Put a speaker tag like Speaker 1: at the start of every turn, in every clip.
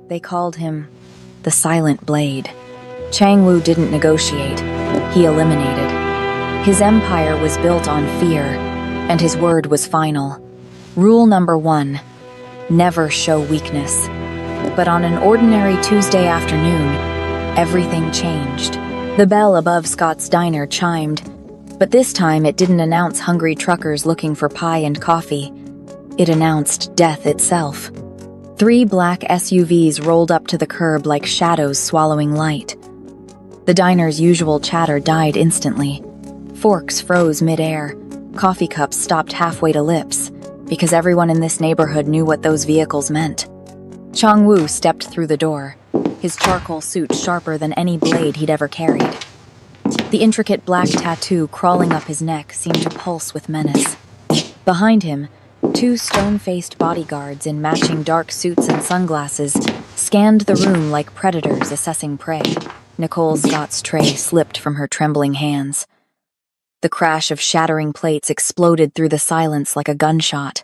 Speaker 1: They called him the Silent Blade. Chang Wu didn't negotiate, he eliminated. His empire was built on fear, and his word was final. Rule number 1, never show weakness. But on an ordinary Tuesday afternoon, everything changed. The bell above Scott's diner chimed, but this time it didn't announce hungry truckers looking for pie and coffee. It announced death itself. 3 black SUVs rolled up to the curb like shadows swallowing light. The diner's usual chatter died instantly. Forks froze mid-air. Coffee cups stopped halfway to lips, because everyone in this neighborhood knew what those vehicles meant. Chang Wu stepped through the door, his charcoal suit sharper than any blade he'd ever carried. The intricate black tattoo crawling up his neck seemed to pulse with menace. Behind him, 2 stone-faced bodyguards in matching dark suits and sunglasses scanned the room like predators assessing prey. Nicole Scott's tray slipped from her trembling hands. The crash of shattering plates exploded through the silence like a gunshot.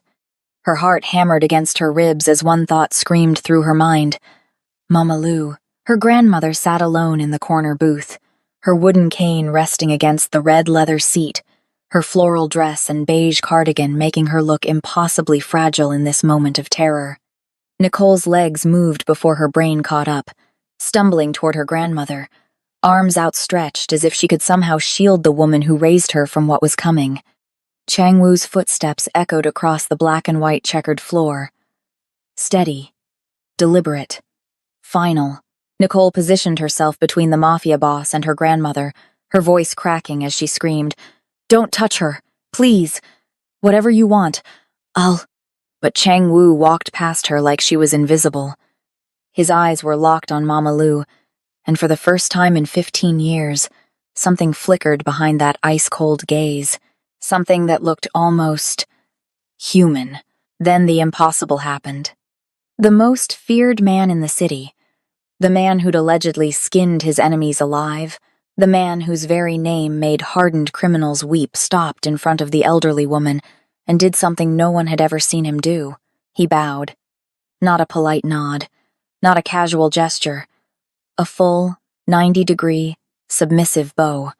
Speaker 1: Her heart hammered against her ribs as one thought screamed through her mind. Mama Lu. Her grandmother sat alone in the corner booth, her wooden cane resting against the red leather seat, her floral dress and beige cardigan making her look impossibly fragile in this moment of terror. Nicole's legs moved before her brain caught up, stumbling toward her grandmother, arms outstretched as if she could somehow shield the woman who raised her from what was coming. Chang Wu's footsteps echoed across the black and white checkered floor. Steady, deliberate, final. Nicole positioned herself between the Mafia boss and her grandmother, her voice cracking as she screamed, "Don't touch her, please. Whatever you want, I'll—" But Chang Wu walked past her like she was invisible. His eyes were locked on Mama Lu, and for the first time in 15 years, something flickered behind that ice-cold gaze, something that looked almost human. Then the impossible happened. The most feared man in the city, the man who'd allegedly skinned his enemies alive, the man whose very name made hardened criminals weep, stopped in front of the elderly woman and did something no one had ever seen him do. He bowed. Not a polite nod, not a casual gesture. A full, 90-degree, submissive bow.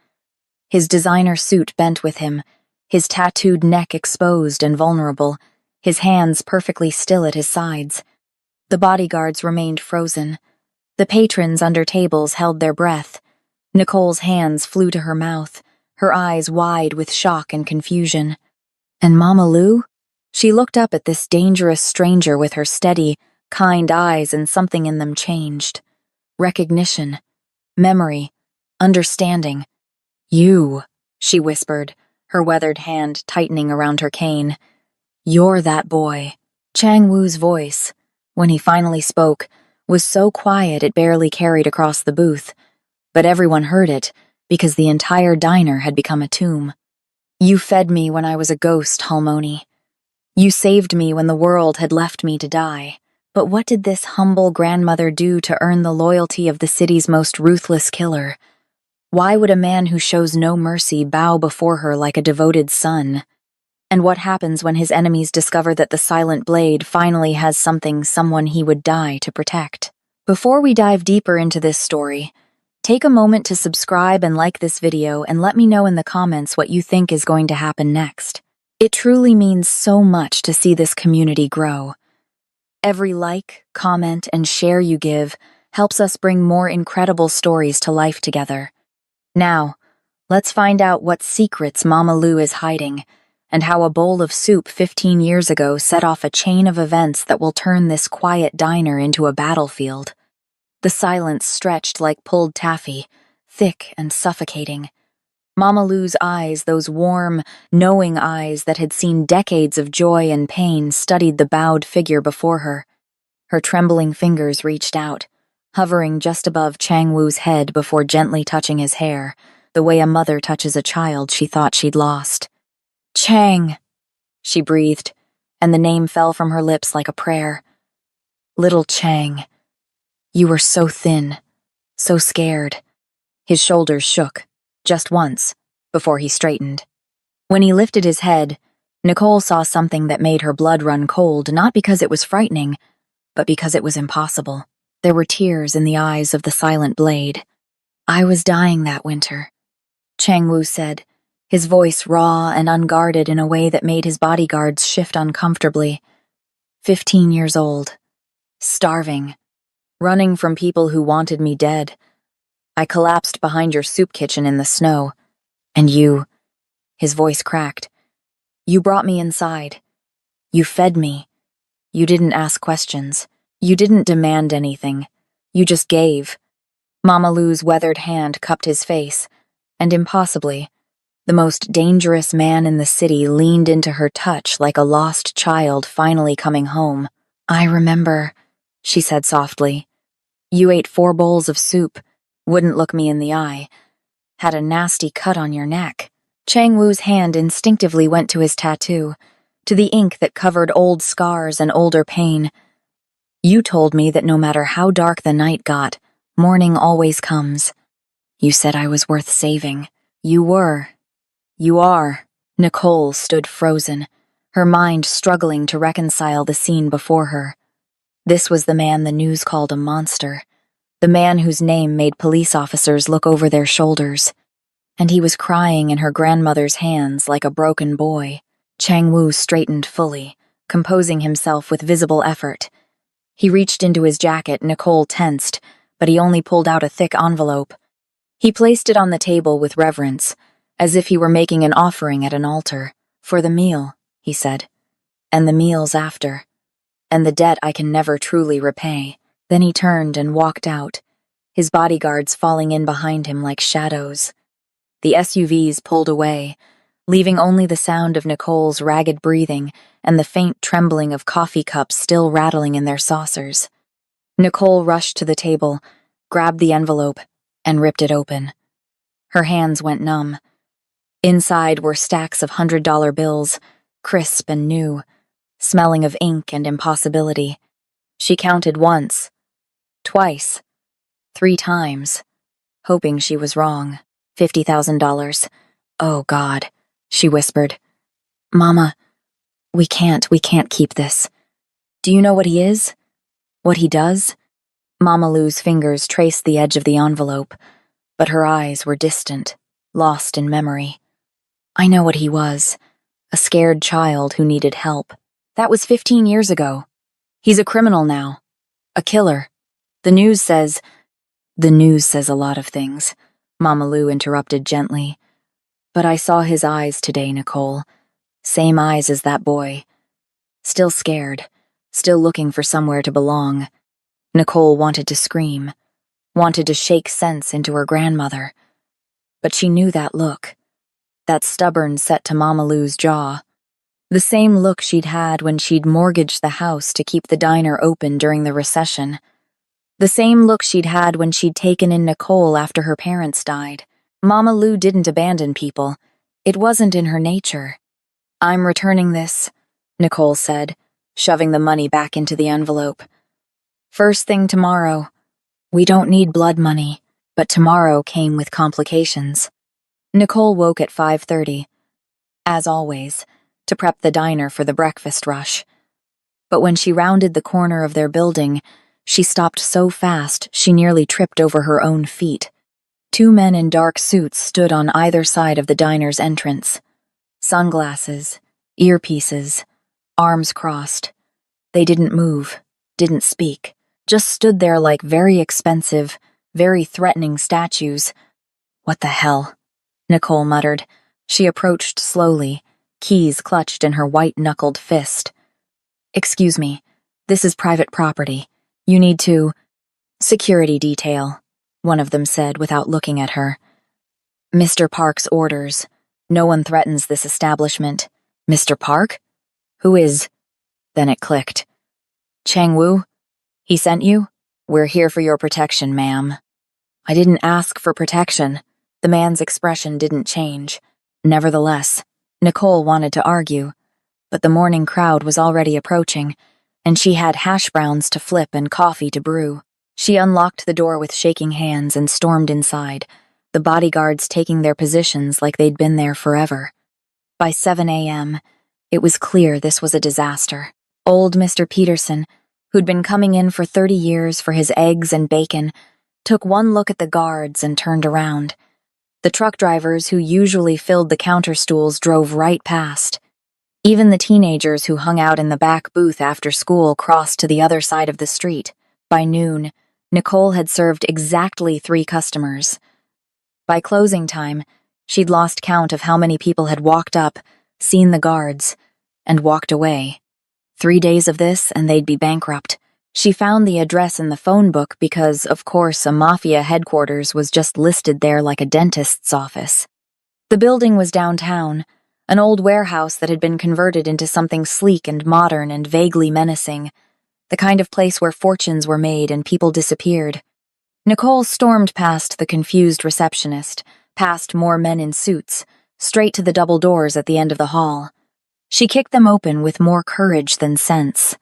Speaker 1: His designer suit bent with him, his tattooed neck exposed and vulnerable, his hands perfectly still at his sides. The bodyguards remained frozen. The patrons under tables held their breath. Nicole's hands flew to her mouth, her eyes wide with shock and confusion. And Mama Lu? She looked up at this dangerous stranger with her steady, kind eyes, and something in them changed. Recognition, memory, understanding. "You," she whispered, her weathered hand tightening around her cane. "You're that boy." Chang Wu's voice, when he finally spoke, was so quiet it barely carried across the booth, but everyone heard it because the entire diner had become a tomb. "You fed me when I was a ghost, Halmoni. You saved me when the world had left me to die. But what did this humble grandmother do to earn the loyalty of the city's most ruthless killer? Why would a man who shows no mercy bow before her like a devoted son? And what happens when his enemies discover that the Silent Blade finally has someone he would die to protect?" Before we dive deeper into this story, take a moment to subscribe and like this video and let me know in the comments what you think is going to happen next. It truly means so much to see this community grow. Every like, comment, and share you give helps us bring more incredible stories to life together. Now, let's find out what secrets Mama Lu is hiding, and how a bowl of soup 15 years ago set off a chain of events that will turn this quiet diner into a battlefield. The silence stretched like pulled taffy, thick and suffocating. Mama Lu's eyes, those warm, knowing eyes that had seen decades of joy and pain, studied the bowed figure before her. Her trembling fingers reached out, hovering just above Chang Wu's head before gently touching his hair, the way a mother touches a child she thought she'd lost. "Chang," she breathed, and the name fell from her lips like a prayer. "Little Chang. You were so thin, so scared." His shoulders shook, just once, before he straightened. When he lifted his head, Nicole saw something that made her blood run cold, not because it was frightening, but because it was impossible. There were tears in the eyes of the silent blade. "I was dying that winter," Chang-Woo said, his voice raw and unguarded in a way that made his bodyguards shift uncomfortably. 15 years old. Starving. Running from people who wanted me dead. I collapsed behind your soup kitchen in the snow. And you," his voice cracked, "you brought me inside. You fed me. You didn't ask questions. You didn't demand anything. You just gave." Mama Lou's weathered hand cupped his face, and impossibly, the most dangerous man in the city leaned into her touch like a lost child finally coming home. "I remember," she said softly. "You ate 4 bowls of soup, wouldn't look me in the eye, had a nasty cut on your neck." Chang-Woo's hand instinctively went to his tattoo, to the ink that covered old scars and older pain. "You told me that no matter how dark the night got, morning always comes. You said I was worth saving. You were. You are." Nicole stood frozen, her mind struggling to reconcile the scene before her. This was the man the news called a monster, the man whose name made police officers look over their shoulders. And he was crying in her grandmother's hands like a broken boy. Chang-Woo straightened fully, composing himself with visible effort. He reached into his jacket. Nicole tensed, but he only pulled out a thick envelope. He placed it on the table with reverence, as if he were making an offering at an altar. "For the meal," he said, "and the meals after, and the debt I can never truly repay." Then he turned and walked out, his bodyguards falling in behind him like shadows. The SUVs pulled away, leaving only the sound of Nicole's ragged breathing and the faint trembling of coffee cups still rattling in their saucers. Nicole rushed to the table, grabbed the envelope, and ripped it open. Her hands went numb. Inside were stacks of $100 bills, crisp and new, smelling of ink and impossibility. She counted once, twice, 3 times, hoping she was wrong. $50,000. "Oh, God," she whispered. "Mama, we can't keep this. Do you know what he is? What he does?" Mama Lou's fingers traced the edge of the envelope, but her eyes were distant, lost in memory. "I know what he was. A scared child who needed help. That was 15 years ago. He's a criminal now. A killer. The news says—" "The news says a lot of things," Mama Lou interrupted gently. "But I saw his eyes today, Nicole. Same eyes as that boy. Still scared, still looking for somewhere to belong." Nicole wanted to scream, wanted to shake sense into her grandmother. But she knew that look, that stubborn set to Mama Lou's jaw. The same look she'd had when she'd mortgaged the house to keep the diner open during the recession. The same look she'd had when she'd taken in Nicole after her parents died. Mama Lou didn't abandon people. It wasn't in her nature. "I'm returning this," Nicole said, shoving the money back into the envelope. "First thing tomorrow. We don't need blood money," but tomorrow came with complications. Nicole woke at 5:30, as always, to prep the diner for the breakfast rush. But when she rounded the corner of their building, she stopped so fast she nearly tripped over her own feet. 2 men in dark suits stood on either side of the diner's entrance. Sunglasses, earpieces, arms crossed. They didn't move, didn't speak, just stood there like very expensive, very threatening statues. "What the hell?" Nicole muttered. She approached slowly, keys clutched in her white-knuckled fist. "Excuse me, this is private property. You need to—" "Security detail," one of them said without looking at her. "Mr. Park's orders. No one threatens this establishment." "Mr. Park? Who is—" Then it clicked. "Chang-Woo? He sent you? We're here for your protection, ma'am." "I didn't ask for protection." The man's expression didn't change. Nevertheless, Nicole wanted to argue, but the morning crowd was already approaching, and she had hash browns to flip and coffee to brew. She unlocked the door with shaking hands and stormed inside, the bodyguards taking their positions like they'd been there forever. By 7 a.m., it was clear this was a disaster. Old Mr. Peterson, who'd been coming in for 30 years for his eggs and bacon, took one look at the guards and turned around. The truck drivers who usually filled the counter stools drove right past. Even the teenagers who hung out in the back booth after school crossed to the other side of the street. By noon, Nicole had served exactly 3 customers. By closing time, she'd lost count of how many people had walked up, seen the guards, and walked away. 3 days of this, and they'd be bankrupt. She found the address in the phone book because, of course, a Mafia headquarters was just listed there like a dentist's office. The building was downtown, an old warehouse that had been converted into something sleek and modern and vaguely menacing, the kind of place where fortunes were made and people disappeared. Nicole stormed past the confused receptionist, past more men in suits, straight to the double doors at the end of the hall. She kicked them open with more courage than sense.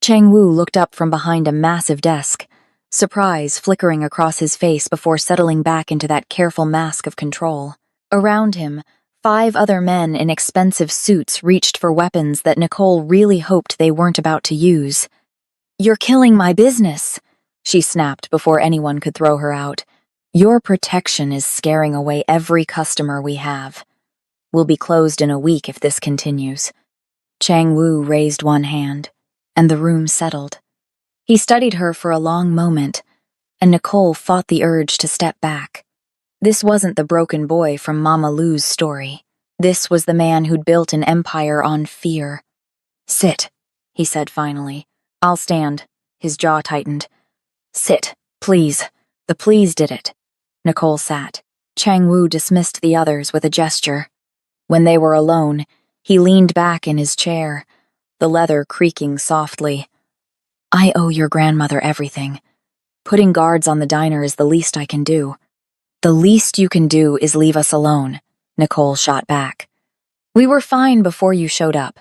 Speaker 1: Chang Wu looked up from behind a massive desk, surprise flickering across his face before settling back into that careful mask of control. Around him, 5 other men in expensive suits reached for weapons that Nicole really hoped they weren't about to use. "You're killing my business," she snapped before anyone could throw her out. "Your protection is scaring away every customer we have. We'll be closed in a week if this continues." Chang Wu raised one hand, and the room settled. He studied her for a long moment, and Nicole fought the urge to step back. This wasn't the broken boy from Mama Lou's story. This was the man who'd built an empire on fear. "Sit," he said finally. "I'll stand." His jaw tightened. "Sit, please." The please did it. Nicole sat. Chang Wu dismissed the others with a gesture. When they were alone, he leaned back in his chair, the leather creaking softly. "I owe your grandmother everything. Putting guards on the diner is the least I can do." "The least you can do is leave us alone," Nicole shot back. "We were fine before you showed up.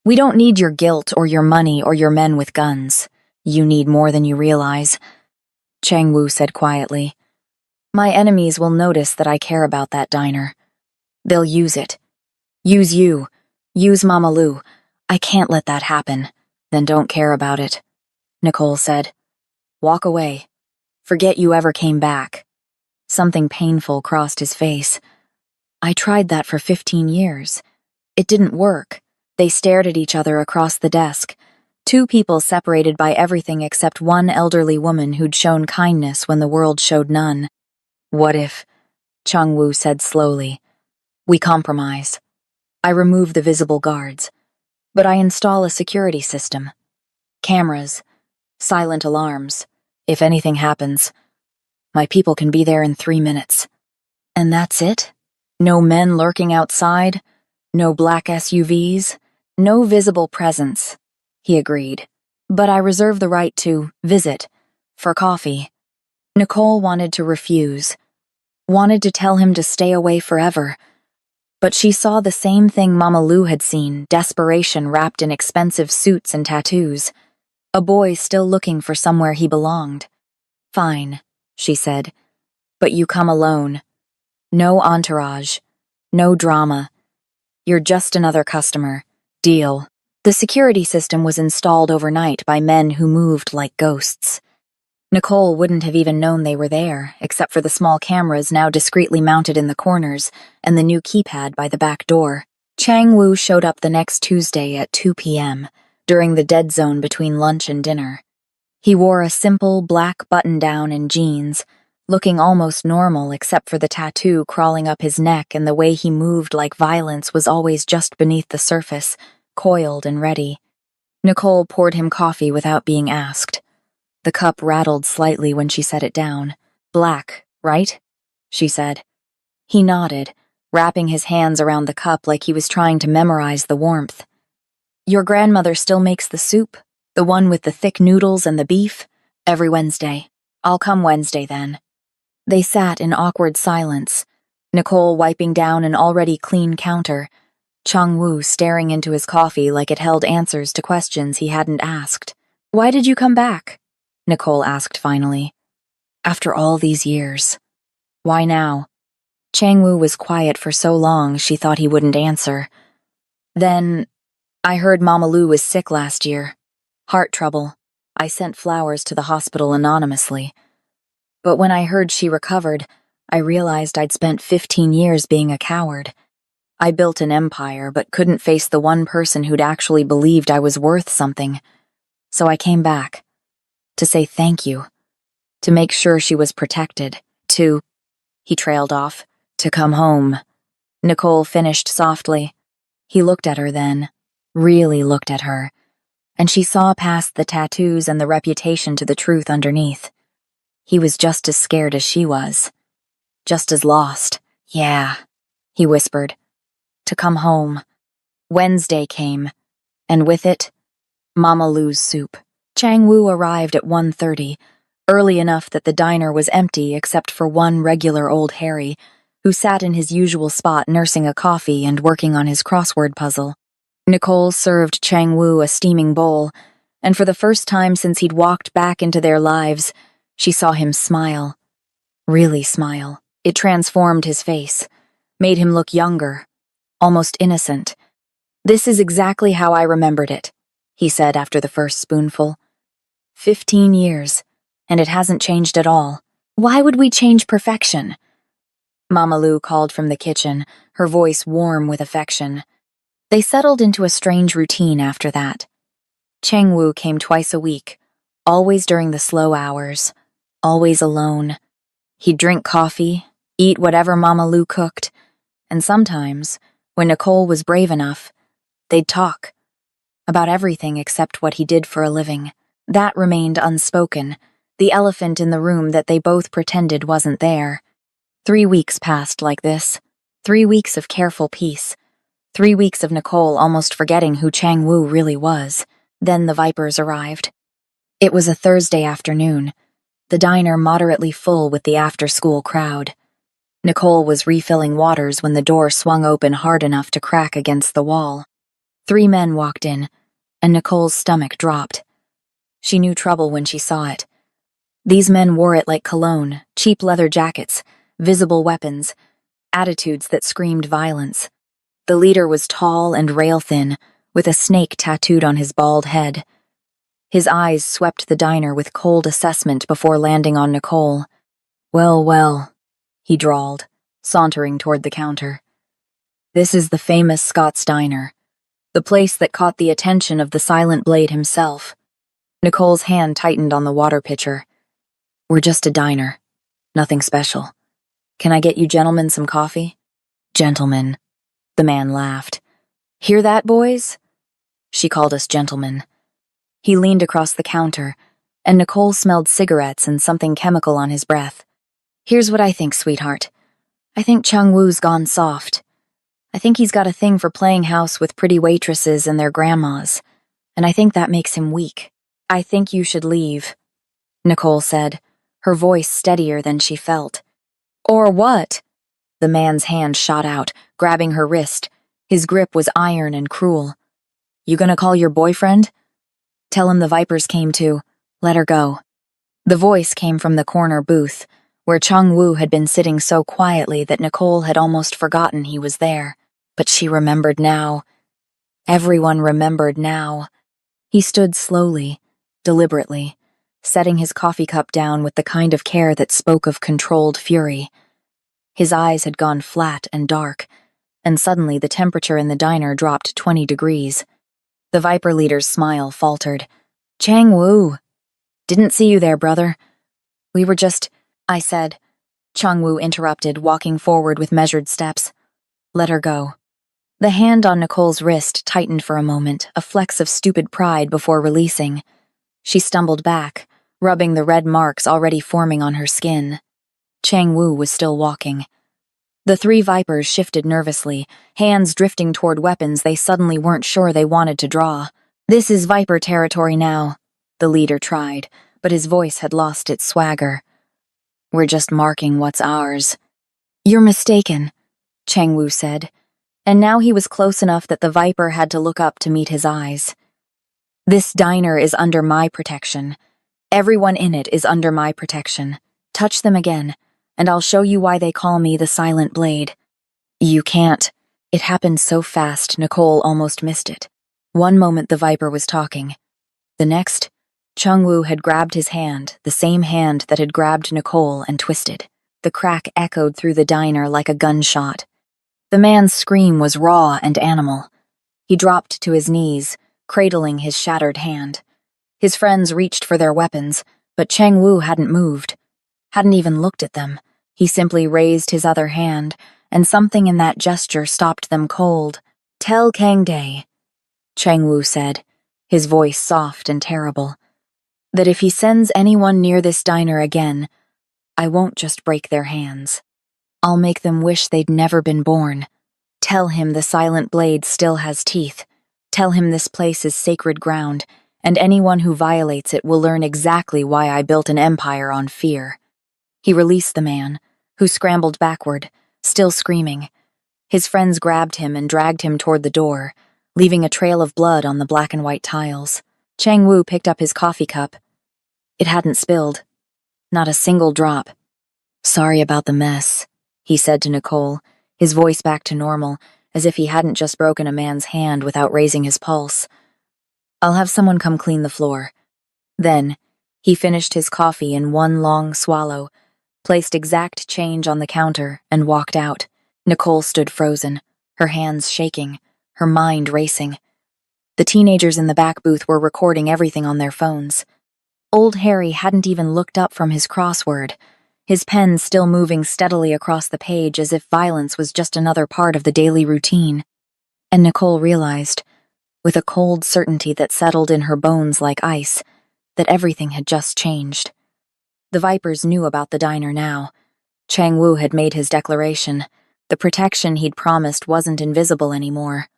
Speaker 1: We don't need your guilt or your money or your men with guns. You need more than you realize." Chang Wu said quietly, "My enemies will notice that I care about that diner. They'll use it. Use you. Use Mama Lou. I can't let that happen." "Then don't care about it," Nicole said. "Walk away. Forget you ever came back." Something painful crossed his face. "I tried that for 15 years. It didn't work." They stared at each other across the desk, 2 people separated by everything except one elderly woman who'd shown kindness when the world showed none. "What if," Chang Wu said slowly, "we compromise? I remove the visible guards, but I install a security system. Cameras, silent alarms. If anything happens, my people can be there in 3 minutes. And that's it? No men lurking outside? No black SUVs? No visible presence?" He agreed. "But I reserve the right to visit, for coffee." Nicole wanted to refuse, wanted to tell him to stay away forever. But she saw the same thing Mama Lou had seen, desperation wrapped in expensive suits and tattoos. A boy still looking for somewhere he belonged. "Fine," she said, "but you come alone. No entourage, no drama. You're just another customer. Deal." The security system was installed overnight by men who moved like ghosts. Nicole wouldn't have even known they were there, except for the small cameras now discreetly mounted in the corners and the new keypad by the back door. Chang Wu showed up the next Tuesday at 2 p.m., during the dead zone between lunch and dinner. He wore a simple black button-down and jeans, looking almost normal except for the tattoo crawling up his neck, and the way he moved like violence was always just beneath the surface, coiled and ready. Nicole poured him coffee without being asked. The cup rattled slightly when she set it down. "Black, right?" she said. He nodded, wrapping his hands around the cup like he was trying to memorize the warmth. "Your grandmother still makes the soup? The one with the thick noodles and the beef? Every Wednesday. I'll come Wednesday then." They sat in awkward silence, Nicole wiping down an already clean counter, Chang Wu staring into his coffee like it held answers to questions he hadn't asked. "Why did you come back?" Nicole asked finally. "After all these years. Why now?" Chang Wu was quiet for so long she thought he wouldn't answer. "Then, I heard Mama Lou was sick last year. Heart trouble. I sent flowers to the hospital anonymously. But when I heard she recovered, I realized I'd spent 15 years being a coward. I built an empire, but couldn't face the one person who'd actually believed I was worth something. So I came back. To say thank you. To make sure she was protected. He trailed off. To come home. Nicole finished softly. He looked at her then. Really looked at her. And she saw past the tattoos and the reputation to the truth underneath. He was just as scared as she was. Just as lost. Yeah, he whispered. To come home. Wednesday came, and with it, Mama Lou's soup. Chang Wu arrived at 1:30, early enough that the diner was empty except for one regular old Harry, who sat in his usual spot nursing a coffee and working on his crossword puzzle. Nicole served Chang Wu a steaming bowl, and for the first time since he'd walked back into their lives, she saw him smile. Really smile. It transformed his face, made him look younger, almost innocent. This is exactly how I remembered it, he said after the first spoonful. 15 years, and it hasn't changed at all. Why would we change perfection? Mama Lou called from the kitchen, her voice warm with affection. They settled into a strange routine after that. Chang Wu came twice a week, always during the slow hours, always alone. He'd drink coffee, eat whatever Mama Lou cooked, and sometimes, when Nicole was brave enough, they'd talk. About everything except what he did for a living. That remained unspoken, the elephant in the room that they both pretended wasn't there. 3 weeks passed like this. 3 weeks of careful peace. 3 weeks of Nicole almost forgetting who Chang Wu really was. Then the Vipers arrived. It was a Thursday afternoon, the diner moderately full with the after-school crowd. Nicole was refilling waters when the door swung open hard enough to crack against the wall. 3 men walked in, and Nicole's stomach dropped. She knew trouble when she saw it. These men wore it like cologne, cheap leather jackets, visible weapons, attitudes that screamed violence. The leader was tall and rail-thin, with a snake tattooed on his bald head. His eyes swept the diner with cold assessment before landing on Nicole. Well, well, he drawled, sauntering toward the counter. This is the famous Scott's Diner, the place that caught the attention of the Silent Blade himself. Nicole's hand tightened on the water pitcher. We're just a diner. Nothing special. Can I get you gentlemen some coffee? Gentlemen. The man laughed. Hear that, boys? She called us gentlemen. He leaned across the counter, and Nicole smelled cigarettes and something chemical on his breath. Here's what I think, sweetheart. I think Chang Wu's gone soft. I think he's got a thing for playing house with pretty waitresses and their grandmas, and I think that makes him weak. I think you should leave, Nicole said, her voice steadier than she felt. Or what? The man's hand shot out, grabbing her wrist. His grip was iron and cruel. You gonna call your boyfriend? Tell him the Vipers came too. Let her go. The voice came from the corner booth, where Chang Wu had been sitting so quietly that Nicole had almost forgotten he was there. But she remembered now. Everyone remembered now. He stood slowly, deliberately, setting his coffee cup down with the kind of care that spoke of controlled fury. His eyes had gone flat and dark, and suddenly the temperature in the diner dropped 20 degrees. The Viper leader's smile faltered. Chang Wu. Didn't see you there, brother. We were just, I said. Chang Wu interrupted, walking forward with measured steps. Let her go. The hand on Nicole's wrist tightened for a moment, a flex of stupid pride before releasing. She stumbled back, rubbing the red marks already forming on her skin. Chang Wu was still walking. The 3 Vipers shifted nervously, hands drifting toward weapons they suddenly weren't sure they wanted to draw. This is Viper territory now, the leader tried, but his voice had lost its swagger. We're just marking what's ours. You're mistaken, Chang Wu said, and now he was close enough that the Viper had to look up to meet his eyes. This diner is under my protection. Everyone in it is under my protection. Touch them again, and I'll show you why they call me the Silent Blade. You can't. It happened so fast, Nicole almost missed it. One moment the Viper was talking. The next, Chung-woo had grabbed his hand, the same hand that had grabbed Nicole, and twisted. The crack echoed through the diner like a gunshot. The man's scream was raw and animal. He dropped to his knees, cradling his shattered hand. His friends reached for their weapons, but Chang-woo hadn't moved, hadn't even looked at them. He simply raised his other hand, and something in that gesture stopped them cold. "Tell Kang-dae," Chang-woo said, his voice soft and terrible, "that if he sends anyone near this diner again, I won't just break their hands. I'll make them wish they'd never been born. Tell him the silent blade still has teeth. Tell him this place is sacred ground, and anyone who violates it will learn exactly why I built an empire on fear." He released the man, who scrambled backward, still screaming. His friends grabbed him and dragged him toward the door, leaving a trail of blood on the black and white tiles. Chang-woo picked up his coffee cup. It hadn't spilled. Not a single drop. "Sorry about the mess," he said to Nicole, his voice back to normal, as if he hadn't just broken a man's hand without raising his pulse. "I'll have someone come clean the floor." Then, he finished his coffee in one long swallow, placed exact change on the counter, and walked out. Nicole stood frozen, her hands shaking, her mind racing. The teenagers in the back booth were recording everything on their phones. Old Harry hadn't even looked up from his crossword, his pen still moving steadily across the page as if violence was just another part of the daily routine. And Nicole realized, with a cold certainty that settled in her bones like ice, that everything had just changed. The Vipers knew about the diner now. Chang-woo had made his declaration. The protection he'd promised wasn't invisible anymore.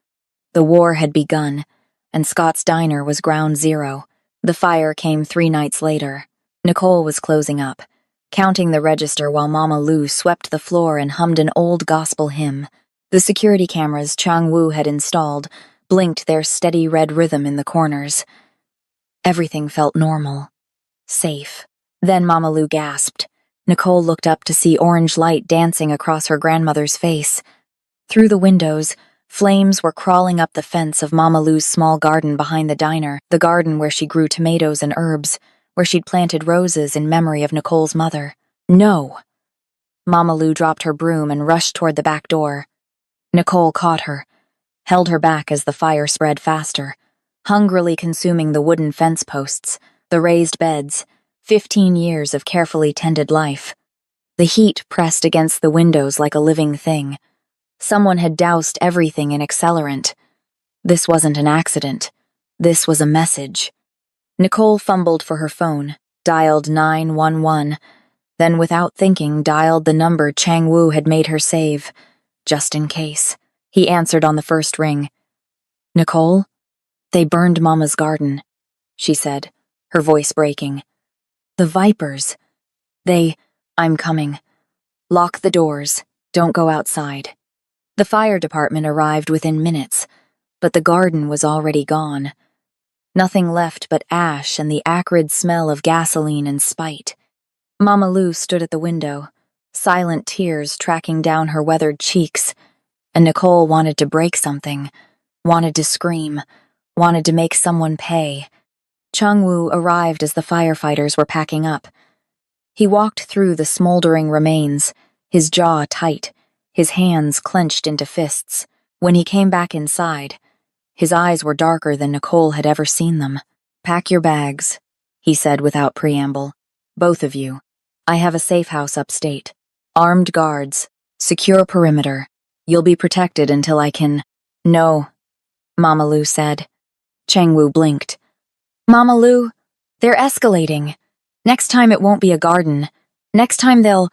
Speaker 1: The war had begun, and Scott's diner was ground zero. The fire came 3 nights later. Nicole was closing up, counting the register while Mama Lu swept the floor and hummed an old gospel hymn. The security cameras Chang-woo had installed blinked their steady red rhythm in the corners. Everything felt normal, safe. Then Mama Lu gasped. Nicole looked up to see orange light dancing across her grandmother's face. Through the windows, flames were crawling up the fence of Mama Lu's small garden behind the diner, the garden where she grew tomatoes and herbs, where she'd planted roses in memory of Nicole's mother. "No!" Mama Lu dropped her broom and rushed toward the back door. Nicole caught her, held her back as the fire spread faster, hungrily consuming the wooden fence posts, the raised beds, 15 years of carefully tended life. The heat pressed against the windows like a living thing. Someone had doused everything in accelerant. This wasn't an accident. This was a message. Nicole fumbled for her phone, dialed 911, then without thinking dialed the number Chang-woo had made her save, just in case. He answered on the first ring. "Nicole? They burned Mama's garden," she said, her voice breaking. "The Vipers. I'm coming. Lock the doors. Don't go outside." The fire department arrived within minutes, but the garden was already gone. Nothing left but ash and the acrid smell of gasoline and spite. Mama Lu stood at the window, silent tears tracking down her weathered cheeks, and Nicole wanted to break something, wanted to scream, wanted to make someone pay. Chang-woo arrived as the firefighters were packing up. He walked through the smoldering remains, his jaw tight, his hands clenched into fists. When he came back inside, his eyes were darker than Nicole had ever seen them. "Pack your bags," he said without preamble. "Both of you. I have a safe house upstate. Armed guards. Secure perimeter. You'll be protected until I can—" "No," Mama Lu said. Chang-woo blinked. "Mama Lu, they're escalating. Next time it won't be a garden. Next time they'll—"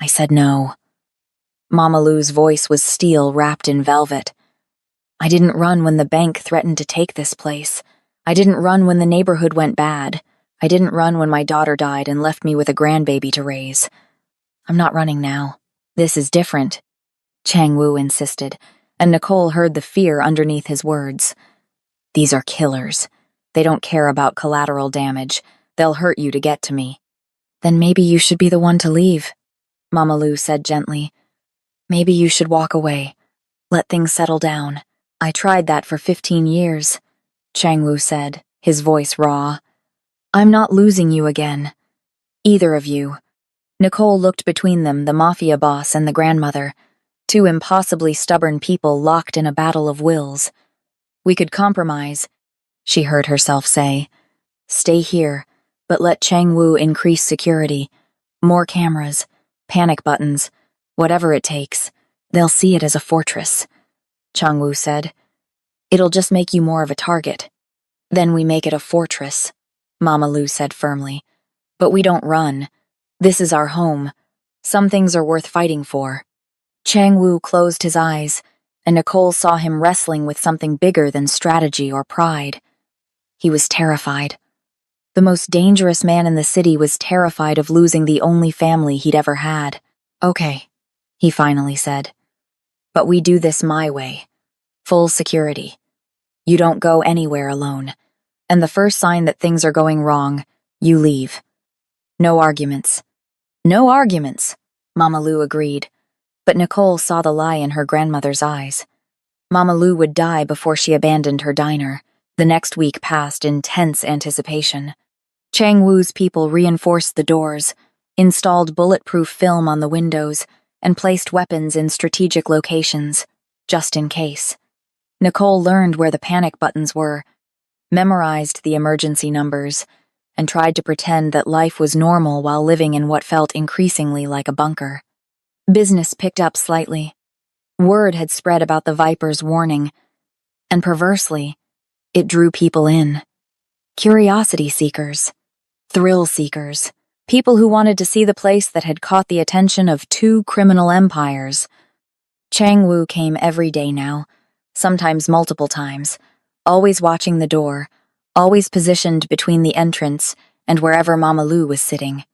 Speaker 1: I said no. Mama Lu's voice was steel wrapped in velvet. "I didn't run when the bank threatened to take this place. I didn't run when the neighborhood went bad. I didn't run when my daughter died and left me with a grandbaby to raise. I'm not running now. This is different," Chang-woo insisted, and Nicole heard the fear underneath his words. "These are killers. They don't care about collateral damage. They'll hurt you to get to me." "Then maybe you should be the one to leave," Mama Lu said gently. "Maybe you should walk away. Let things settle down." "I tried that for 15 years, Chang-woo said, his voice raw. I'm not losing you again. Either of you. Nicole looked between them, the Mafia boss and the grandmother, two impossibly stubborn people locked in a battle of wills. We could compromise, she heard herself say. Stay here, but let Chang-Woo increase security. More cameras, panic buttons, whatever it takes. They'll see it as a fortress, Chang-Woo said. It'll just make you more of a target. Then we make it a fortress, Mama Lu said firmly. But we don't run. This is our home. Some things are worth fighting for. Chang-Woo closed his eyes, and Nicole saw him wrestling with something bigger than strategy or pride. He was terrified. The most dangerous man in the city was terrified of losing the only family he'd ever had. Okay, he finally said. But we do this my way. Full security. You don't go anywhere alone. And the first sign that things are going wrong, you leave. No arguments. No arguments, Mama Lu agreed. But Nicole saw the lie in her grandmother's eyes. Mama Lu would die before she abandoned her diner. The next week passed in tense anticipation. Chang-Woo's people reinforced the doors, installed bulletproof film on the windows, and placed weapons in strategic locations, just in case. Nicole learned where the panic buttons were, memorized the emergency numbers, and tried to pretend that life was normal while living in what felt increasingly like a bunker. Business picked up slightly. Word had spread about the Viper's warning, and perversely, it drew people in. Curiosity seekers, thrill seekers, people who wanted to see the place that had caught the attention of two criminal empires. Chang-Woo came every day now, sometimes multiple times, always watching the door, always positioned between the entrance and wherever Mama Lu was sitting.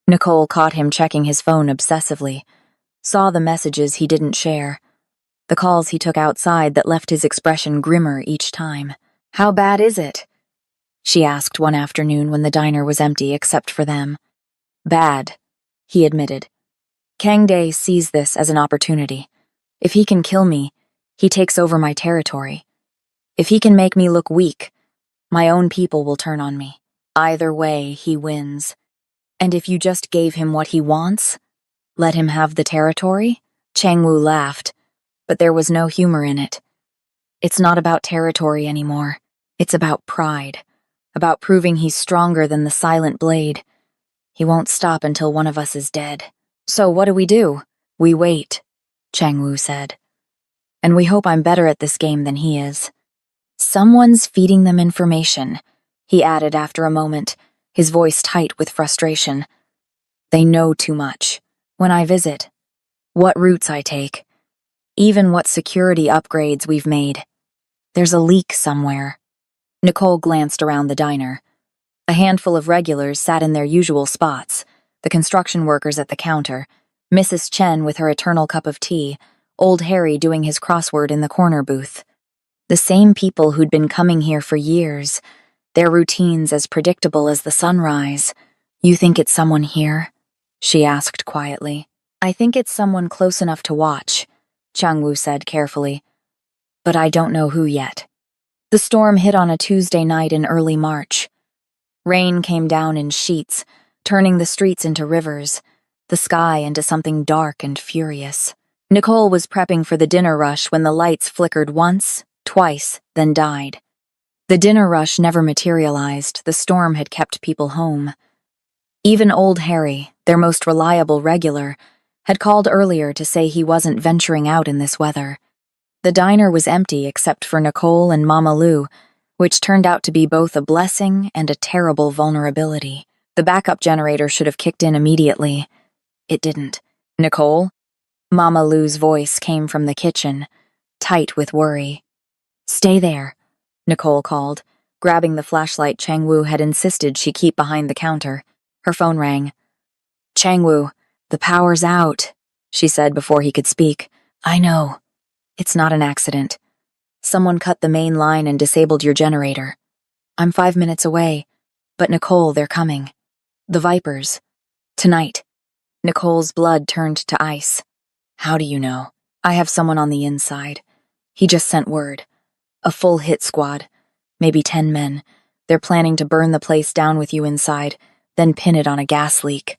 Speaker 1: Nicole caught him checking his phone obsessively, saw the messages he didn't share, the calls he took outside that left his expression grimmer each time. How bad is it? She asked one afternoon when the diner was empty except for them. Bad, he admitted. Kang Dae sees this as an opportunity. If he can kill me, he takes over my territory. If he can make me look weak, my own people will turn on me. Either way, he wins. And if you just gave him what he wants, let him have the territory? Chang-Woo laughed, but there was no humor in it. It's not about territory anymore. It's about pride, about proving he's stronger than the silent blade. He won't stop until one of us is dead. So what do? We wait, Chang-Woo said. And we hope I'm better at this game than he is. Someone's feeding them information, he added after a moment, his voice tight with frustration. They know too much. When I visit, what routes I take, even what security upgrades we've made. There's a leak somewhere. Nicole glanced around the diner. A handful of regulars sat in their usual spots, the construction workers at the counter, Mrs. Chen with her eternal cup of tea, old Harry doing his crossword in the corner booth. The same people who'd been coming here for years, their routines as predictable as the sunrise. You think it's someone here? She asked quietly. I think it's someone close enough to watch, Chang-Woo said carefully. But I don't know who yet. The storm hit on a Tuesday night in early March. Rain came down in sheets, turning the streets into rivers, the sky into something dark and furious. Nicole was prepping for the dinner rush when the lights flickered once, twice, then died. The dinner rush never materialized. The storm had kept people home. Even old Harry, their most reliable regular, had called earlier to say he wasn't venturing out in this weather. The diner was empty except for Nicole and Mama Lu, which turned out to be both a blessing and a terrible vulnerability. The backup generator should have kicked in immediately. It didn't. Nicole? Mama Lu's voice came from the kitchen, tight with worry. Stay there, Nicole called, grabbing the flashlight Chang-Woo had insisted she keep behind the counter. Her phone rang. Chang-Woo, the power's out, she said before he could speak. I know. It's not an accident. Someone cut the main line and disabled your generator. I'm 5 minutes away, but Nicole, they're coming. The Vipers. Tonight. Nicole's blood turned to ice. How do you know? I have someone on the inside. He just sent word. A full hit squad. Maybe 10 men. They're planning to burn the place down with you inside, then pin it on a gas leak.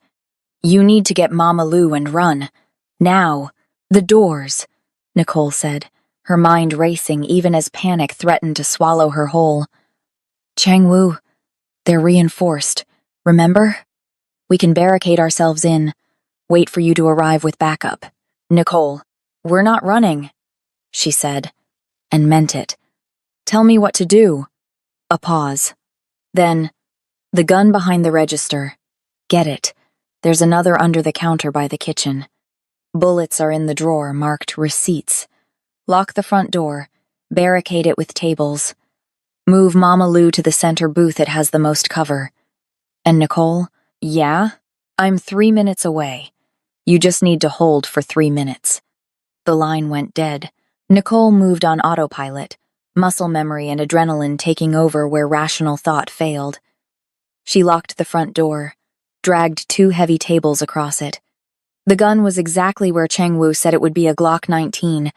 Speaker 1: You need to get Mama Lou and run. Now. The doors, Nicole said, her mind racing even as panic threatened to swallow her whole. Chang-Woo, they're reinforced, remember? We can barricade ourselves in, wait for you to arrive with backup. Nicole, we're not running, she said, and meant it. Tell me what to do. A pause. Then, the gun behind the register. Get it. There's another under the counter by the kitchen. Bullets are in the drawer marked receipts. Lock the front door. Barricade it with tables. Move Mama Lou to the center booth it has the most cover. And Nicole, yeah? I'm 3 minutes away. You just need to hold for 3 minutes. The line went dead. Nicole moved on autopilot, muscle memory and adrenaline taking over where rational thought failed. She locked the front door, dragged 2 heavy tables across it. The gun was exactly where Chang-Woo said it would be, a Glock 19,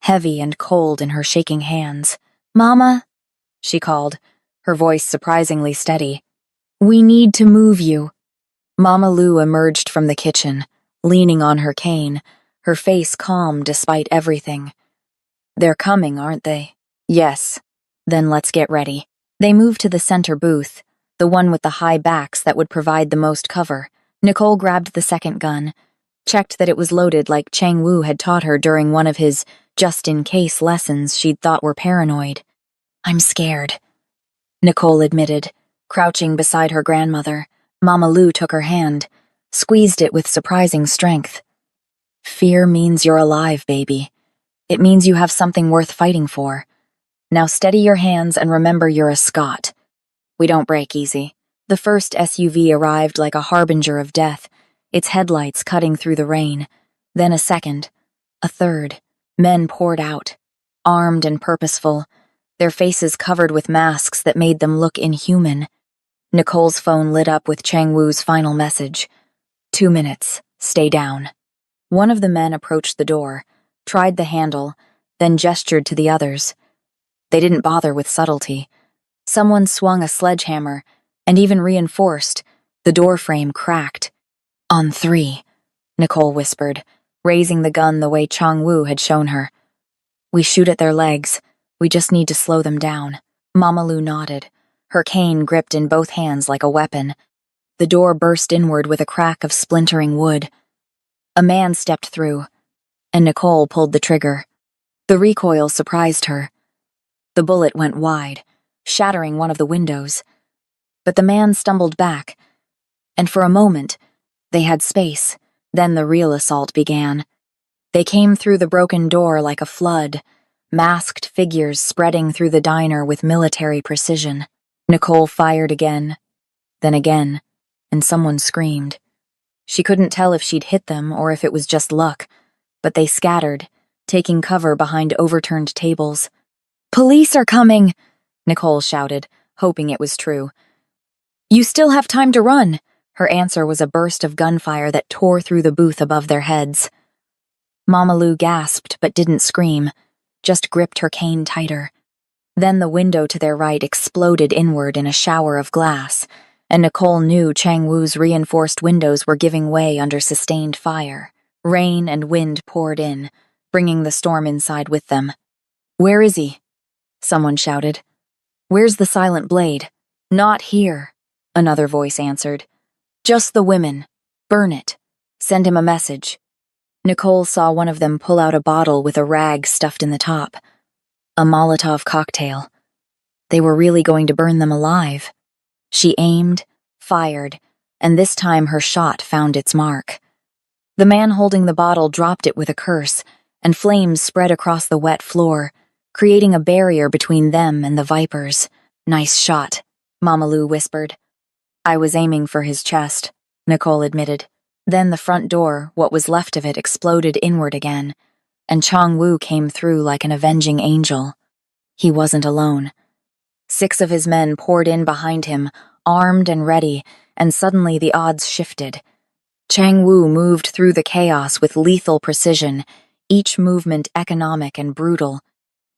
Speaker 1: heavy and cold in her shaking hands. Mama, she called, her voice surprisingly steady. We need to move you. Mama Lou emerged from the kitchen, leaning on her cane, her face calm despite everything. They're coming, aren't they? Yes. Then let's get ready. They moved to the center booth, the one with the high backs that would provide the most cover. Nicole grabbed the second gun, checked that it was loaded like Chang-Woo had taught her during one of his just-in-case lessons she'd thought were paranoid. I'm scared, Nicole admitted, crouching beside her grandmother. Mama Lou took her hand, squeezed it with surprising strength. Fear means you're alive, baby. It means you have something worth fighting for. Now steady your hands and remember you're a Scot. We don't break easy. The first SUV arrived like a harbinger of death, its headlights cutting through the rain. Then a second, a third. Men poured out, armed and purposeful, their faces covered with masks that made them look inhuman. Nicole's phone lit up with Chang-Woo's final message. 2 minutes. Stay down. One of the men approached the door, tried the handle, then gestured to the others. They didn't bother with subtlety. Someone swung a sledgehammer, and even reinforced, the door frame cracked. On 3, Nicole whispered, raising the gun the way Chang-Woo had shown her. We shoot at their legs. We just need to slow them down. Mama Lou nodded, her cane gripped in both hands like a weapon. The door burst inward with a crack of splintering wood. A man stepped through, and Nicole pulled the trigger. The recoil surprised her. The bullet went wide, shattering one of the windows. But the man stumbled back, and for a moment, they had space. Then the real assault began. They came through the broken door like a flood, masked figures spreading through the diner with military precision. Nicole fired again, then again, and someone screamed. She couldn't tell if she'd hit them or if it was just luck, but they scattered, taking cover behind overturned tables. Police are coming, Nicole shouted, hoping it was true. You still have time to run. Her answer was a burst of gunfire that tore through the booth above their heads. Mama Lou gasped but didn't scream, just gripped her cane tighter. Then the window to their right exploded inward in a shower of glass, and Nicole knew Chang-Woo's reinforced windows were giving way under sustained fire. Rain and wind poured in, bringing the storm inside with them. Where is he? Someone shouted. Where's the silent blade? Not here, another voice answered. Just the women. Burn it. Send him a message. Nicole saw one of them pull out a bottle with a rag stuffed in the top. A Molotov cocktail. They were really going to burn them alive. She aimed, fired, and this time her shot found its mark. The man holding the bottle dropped it with a curse, and flames spread across the wet floor, creating a barrier between them and the Vipers. Nice shot, Mama Lou whispered. I was aiming for his chest, Nicole admitted. Then the front door, what was left of it, exploded inward again, and Chang-Woo came through like an avenging angel. He wasn't alone. 6 of his men poured in behind him, armed and ready, and suddenly the odds shifted. Chang-Woo moved through the chaos with lethal precision, each movement economic and brutal.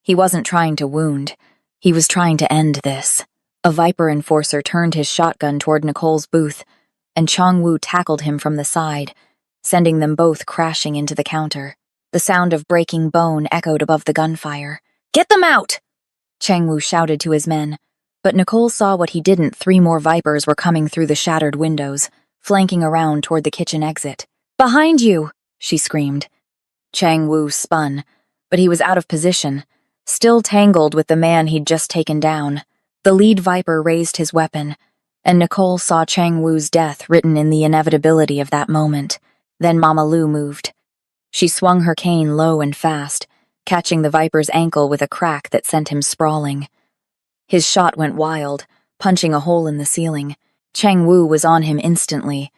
Speaker 1: He wasn't trying to wound. He was trying to end this. A Viper enforcer turned his shotgun toward Nicole's booth, and Chang-woo tackled him from the side, sending them both crashing into the counter. The sound of breaking bone echoed above the gunfire. "Get them out!" Chang-woo shouted to his men, but Nicole saw what he didn't. 3 more Vipers were coming through the shattered windows, flanking around toward the kitchen exit. "Behind you!" she screamed. Chang-woo spun, but he was out of position, still tangled with the man he'd just taken down. The lead Viper raised his weapon, and Nicole saw Chang-woo's death written in the inevitability of that moment. Then Mama Lu moved. She swung her cane low and fast, catching the Viper's ankle with a crack that sent him sprawling. His shot went wild, punching a hole in the ceiling. Chang-woo was on him instantly,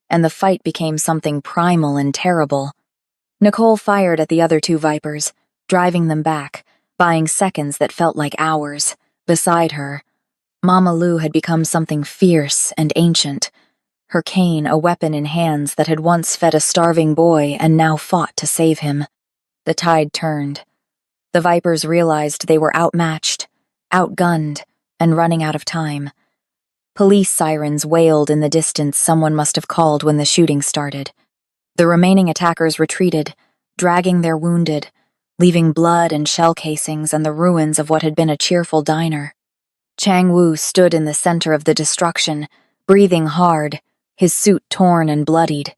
Speaker 1: and the fight became something primal and terrible. Nicole fired at the other 2 Vipers, driving them back, buying seconds that felt like hours. Beside her, Mama Lu had become something fierce and ancient, her cane a weapon in hands that had once fed a starving boy and now fought to save him. The tide turned. The Vipers realized they were outmatched, outgunned, and running out of time. Police sirens wailed in the distance. Someone must have called when the shooting started. The remaining attackers retreated, dragging their wounded, leaving blood and shell casings and the ruins of what had been a cheerful diner. Chang-woo stood in the center of the destruction, breathing hard, his suit torn and bloodied.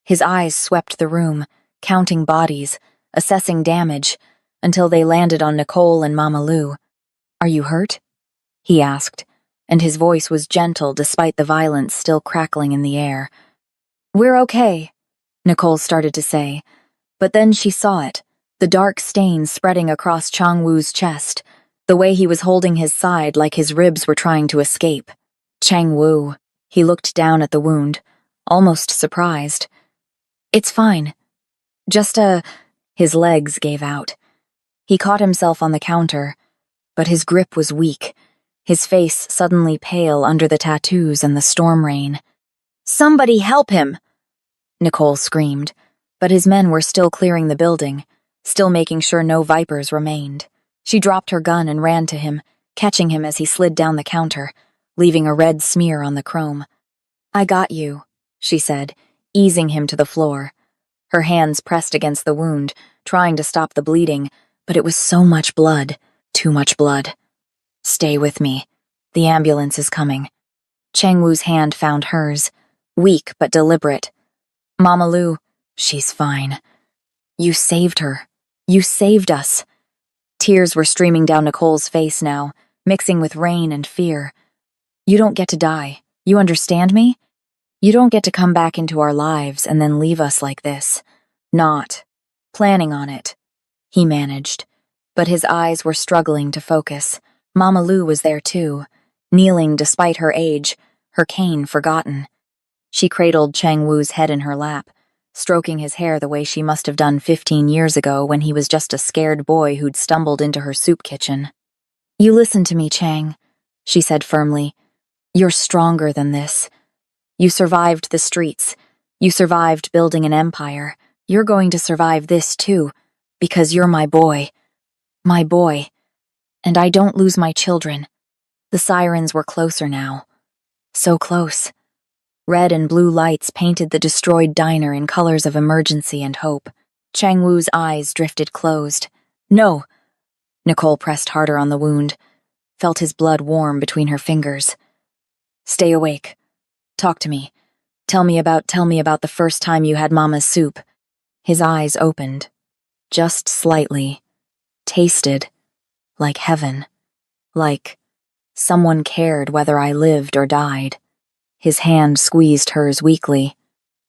Speaker 1: His eyes swept the room, counting bodies, assessing damage, until they landed on Nicole and Mama Lu. "Are you hurt?" he asked, and his voice was gentle despite the violence still crackling in the air. "We're okay," Nicole started to say, but then she saw it, the dark stain spreading across Chang-woo's chest, the way he was holding his side like his ribs were trying to escape. Chang-woo. He looked down at the wound, almost surprised. "It's fine. Just His legs gave out. He caught himself on the counter, but his grip was weak, his face suddenly pale under the tattoos and the storm rain. "Somebody help him!" Nicole screamed, but his men were still clearing the building, still making sure no Vipers remained. She dropped her gun and ran to him, catching him as he slid down the counter, leaving a red smear on the chrome. "I got you," she said, easing him to the floor. Her hands pressed against the wound, trying to stop the bleeding, but it was so much blood, too much blood. "Stay with me. The ambulance is coming." Chang-woo's hand found hers, weak but deliberate. "Mama Lu, she's fine. You saved her. You saved us." Tears were streaming down Nicole's face now, mixing with rain and fear. "You don't get to die. You understand me? You don't get to come back into our lives and then leave us like this. Not planning on it," he managed, but his eyes were struggling to focus. Mama Lu was there too, kneeling despite her age, her cane forgotten. She cradled Chang-woo's head in her lap, stroking his hair the way she must have done 15 years ago when he was just a scared boy who'd stumbled into her soup kitchen. "You listen to me, Chang," she said firmly. "You're stronger than this. You survived the streets. You survived building an empire. You're going to survive this too, because you're my boy. My boy. And I don't lose my children." The sirens were closer now. So close. Red and blue lights painted the destroyed diner in colors of emergency and hope. Chang-woo's eyes drifted closed. "No!" Nicole pressed harder on the wound, felt his blood warm between her fingers. "Stay awake. Talk to me. Tell me about the first time you had Mama's soup." His eyes opened, just slightly, tasted, like heaven, like someone cared whether I lived or died. His hand squeezed hers weakly.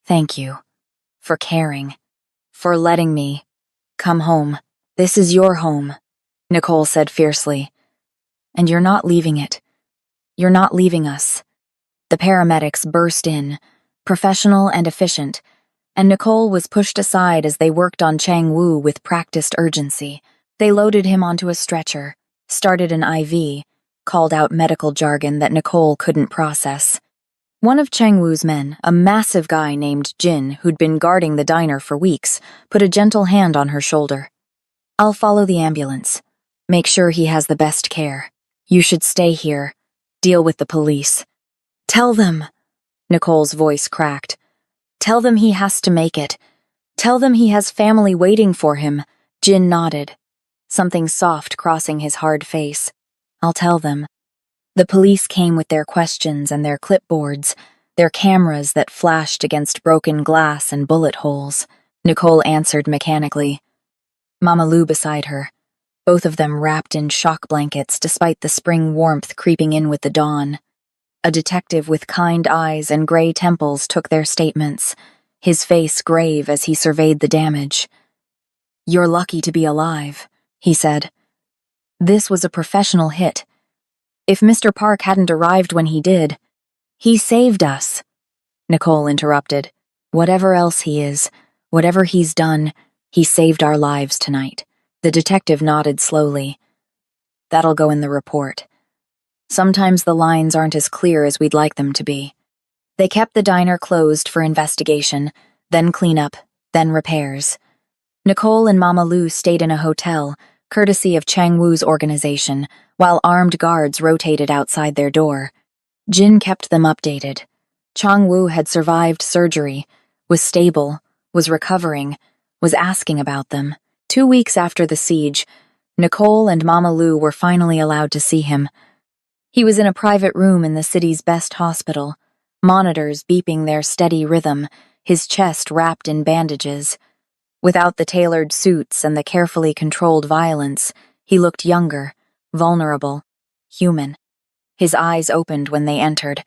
Speaker 1: "Thank you. For caring. For letting me. Come home. This is your home," Nicole said fiercely. "And you're not leaving it. You're not leaving us." The paramedics burst in, professional and efficient, and Nicole was pushed aside as they worked on Chang-woo with practiced urgency. They loaded him onto a stretcher, started an IV, called out medical jargon that Nicole couldn't process. One of Chang-woo's men, a massive guy named Jin, who'd been guarding the diner for weeks, put a gentle hand on her shoulder. "I'll follow the ambulance. Make sure he has the best care. You should stay here. deal with the police. Tell them, Nicole's voice cracked. Tell them he has to make it. Tell them he has family waiting for him. Jin nodded, something soft crossing his hard face. I'll tell them. The police came with their questions and their clipboards, their cameras that flashed against broken glass and bullet holes. Nicole answered mechanically. Mama Lou beside her, both of them wrapped in shock blankets despite the spring warmth creeping in with the dawn. A detective with kind eyes and gray temples took their statements, his face grave as he surveyed the damage. You're lucky to be alive, he said. This was a professional hit. If Mr. Park hadn't arrived when he did, he saved us. Nicole interrupted. Whatever else he is, whatever he's done, he saved our lives tonight. The detective nodded slowly. That'll go in the report. Sometimes the lines aren't as clear as we'd like them to be. They kept the diner closed for investigation, then cleanup, then repairs. Nicole and Mama Lou stayed in a hotel, courtesy of Chang Wu's organization, while armed guards rotated outside their door. Jin kept them updated. Chang Wu had survived surgery, was stable, was recovering, was asking about them. 2 weeks after the siege, Nicole and Mama Lou were finally allowed to see him. He was in a private room in the city's best hospital, monitors beeping their steady rhythm, his chest wrapped in bandages. Without the tailored suits and the carefully controlled violence, he looked younger, vulnerable, human. His eyes opened when they entered.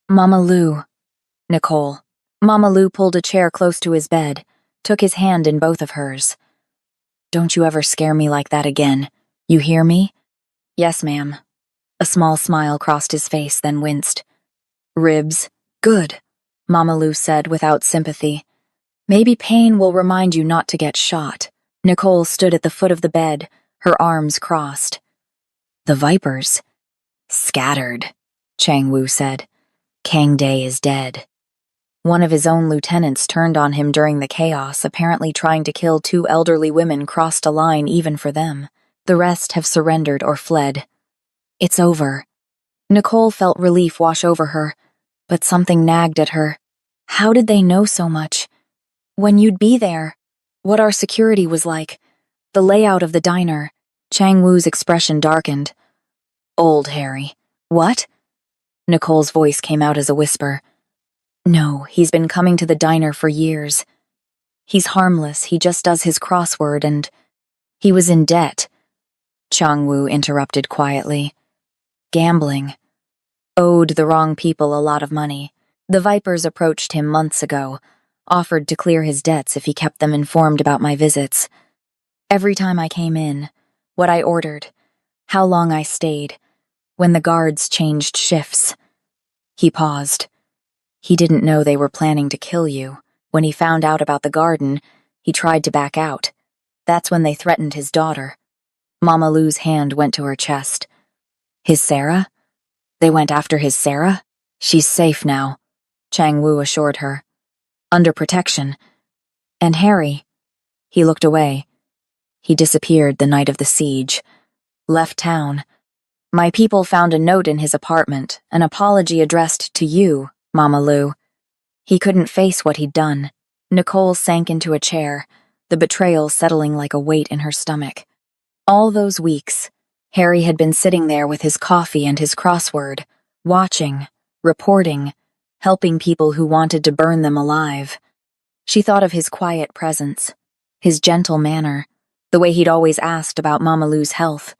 Speaker 1: Mama Lou. Nicole. Mama Lou pulled a chair close to his bed, took his hand in both of hers. Don't you ever scare me like that again. You hear me? Yes, ma'am. A small smile crossed his face, then winced. Ribs. Good, Mama Lou said without sympathy. Maybe pain will remind you not to get shot. Nicole stood at the foot of the bed, her arms crossed. The vipers. Scattered, Chang Wu said. Kang Day is dead. One of his own lieutenants turned on him during the chaos, apparently trying to kill 2 elderly women crossed a line even for them. The rest have surrendered or fled. It's over. Nicole felt relief wash over her, but something nagged at her. How did they know so much? When you'd be there, what our security was like, the layout of the diner. Chang Wu's expression darkened. Old Harry. What? Nicole's voice came out as a whisper. No, he's been coming to the diner for years. He's harmless, he just does his crossword and... He was in debt. Chang Wu interrupted quietly. Gambling. Owed the wrong people a lot of money. The Vipers approached him months ago, offered to clear his debts if he kept them informed about my visits. Every time I came in, what I ordered, how long I stayed, when the guards changed shifts. He paused. He didn't know they were planning to kill you. When he found out about the garden, he tried to back out. That's when they threatened his daughter. Mama Lou's hand went to her chest. His Sarah? They went after his Sarah? She's safe now, Chang Wu assured her. Under protection. And Harry? He looked away. He disappeared the night of the siege. Left town. My people found a note in his apartment, an apology addressed to you, Mama Lou. He couldn't face what he'd done. Nicole sank into a chair, the betrayal settling like a weight in her stomach. All those weeks, Harry had been sitting there with his coffee and his crossword, watching, reporting, helping people who wanted to burn them alive. She thought of his quiet presence, his gentle manner, the way he'd always asked about Mama Lou's health.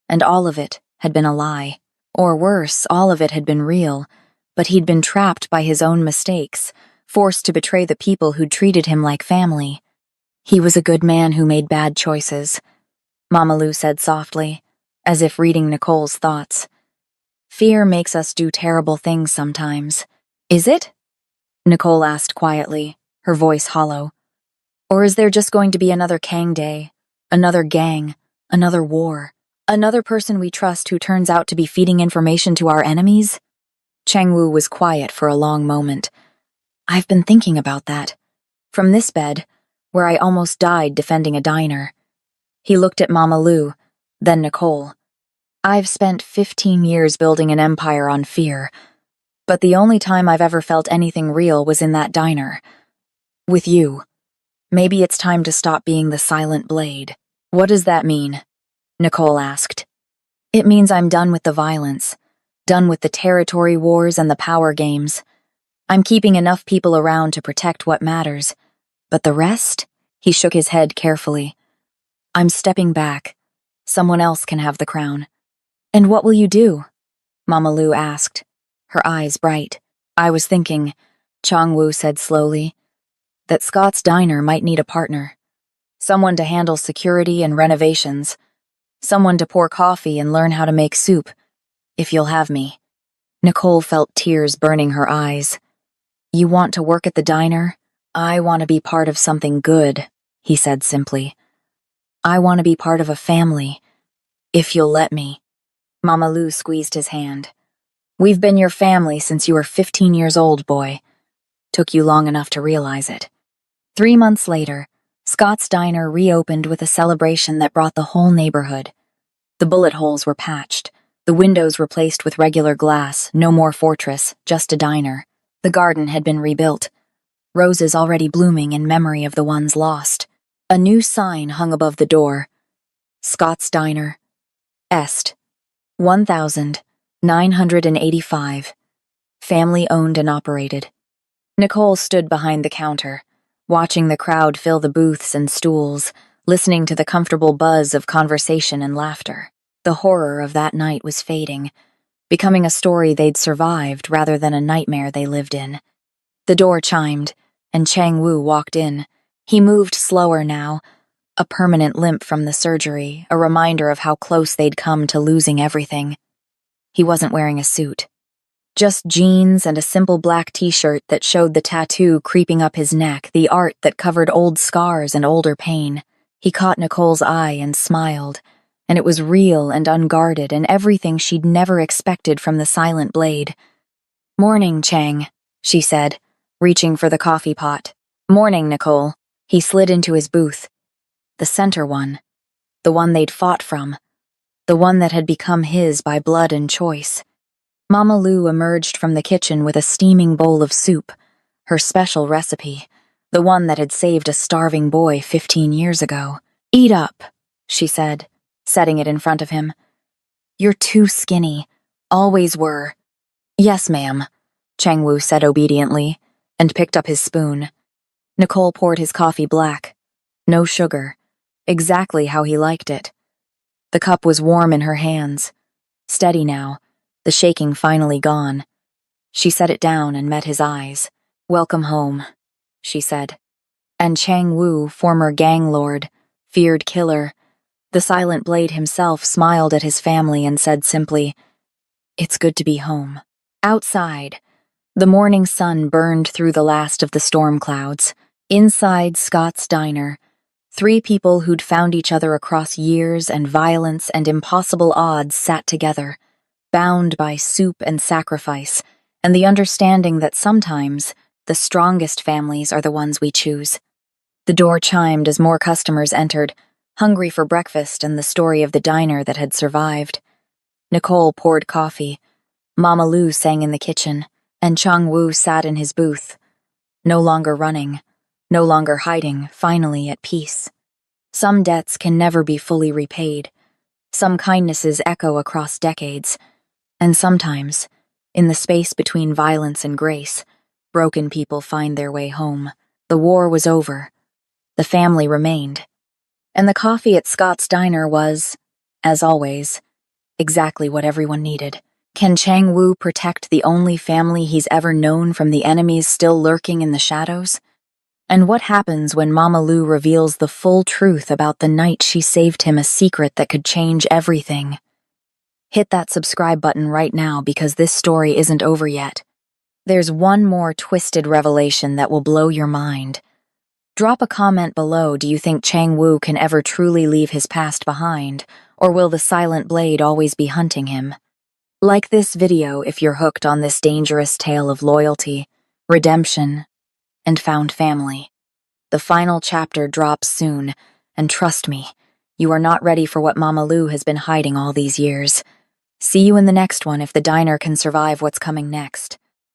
Speaker 1: And all of it had been a lie. Or worse, all of it had been real, but he'd been trapped by his own mistakes, forced to betray the people who'd treated him like family. He was a good man who made bad choices, Mama Lou said softly, as if reading Nicole's thoughts. Fear makes us do terrible things sometimes. Is it? Nicole asked quietly, her voice hollow. Or is there just going to be another Kang Day, another gang, another war, another person we trust who turns out to be feeding information to our enemies? Chang Wu was quiet for a long moment. I've been thinking about that. From this bed, where I almost died defending a diner. He looked at Mama Lou, then Nicole. I've spent 15 years building an empire on fear, but the only time I've ever felt anything real was in that diner. With you. Maybe it's time to stop being the silent blade. What does that mean? Nicole asked. It means I'm done with the violence, done with the territory wars and the power games. I'm keeping enough people around to protect what matters. But the rest? He shook his head carefully. I'm stepping back. Someone else can have the crown. And what will you do? Mama Lu asked, her eyes bright. I was thinking, Chang-Woo said slowly, that Scott's diner might need a partner. Someone to handle security and renovations. Someone to pour coffee and learn how to make soup, if you'll have me. Nicole felt tears burning her eyes. You want to work at the diner? I want to be part of something good, he said simply. I want to be part of a family, if you'll let me. Mama Lu squeezed his hand. We've been your family since you were 15 years old, boy. Took you long enough to realize it. 3 months later, Scott's diner reopened with a celebration that brought the whole neighborhood. The bullet holes were patched, the windows replaced with regular glass, no more fortress, just a diner. The garden had been rebuilt, roses already blooming in memory of the ones lost. A new sign hung above the door. Scott's Diner. Est. 1985. Family owned and operated. Nicole stood behind the counter, watching the crowd fill the booths and stools, listening to the comfortable buzz of conversation and laughter. The horror of that night was fading, becoming a story they'd survived rather than a nightmare they lived in. The door chimed, and Chang-Woo walked in. He moved slower now, a permanent limp from the surgery, a reminder of how close they'd come to losing everything. He wasn't wearing a suit. Just jeans and a simple black t-shirt that showed the tattoo creeping up his neck, the art that covered old scars and older pain. He caught Nicole's eye and smiled, and it was real and unguarded and everything she'd never expected from the silent blade. Morning, Chang, she said, reaching for the coffee pot. Morning, Nicole. He slid into his booth. The center one. The one they'd fought from. The one that had become his by blood and choice. Mama Lu emerged from the kitchen with a steaming bowl of soup, her special recipe, the one that had saved a starving boy 15 years ago. Eat up, she said, setting it in front of him. You're too skinny. Always were. Yes, ma'am, Chang-Woo said obediently, and picked up his spoon. Nicole poured his coffee black. No sugar. Exactly how he liked it. The cup was warm in her hands. Steady now, the shaking finally gone. She set it down and met his eyes. Welcome home, she said. And Chang-Woo, former gang lord, feared killer, the silent blade himself smiled at his family and said simply, It's good to be home. Outside, the morning sun burned through the last of the storm clouds. Inside Scott's diner, 3 people who'd found each other across years and violence and impossible odds sat together, bound by soup and sacrifice, and the understanding that sometimes the strongest families are the ones we choose. The door chimed as more customers entered, hungry for breakfast and the story of the diner that had survived. Nicole poured coffee, Mama Lu sang in the kitchen, and Chang-Woo sat in his booth, no longer running, no longer hiding, finally at peace. Some debts can never be fully repaid. Some kindnesses echo across decades. And sometimes, in the space between violence and grace, broken people find their way home. The war was over. The family remained. And the coffee at Scott's Diner was, as always, exactly what everyone needed. Can Chang-Woo protect the only family he's ever known from the enemies still lurking in the shadows? And what happens when Mama Lu reveals the full truth about the night she saved him a secret that could change everything? Hit that subscribe button right now because this story isn't over yet. There's one more twisted revelation that will blow your mind. Drop a comment below. Do you think Chang-Woo can ever truly leave his past behind, or will the silent blade always be hunting him? Like this video if you're hooked on this dangerous tale of loyalty, redemption, and found family. The final chapter drops soon, and trust me, you are not ready for what Mama Lu has been hiding all these years. See you in the next one if the diner can survive what's coming next.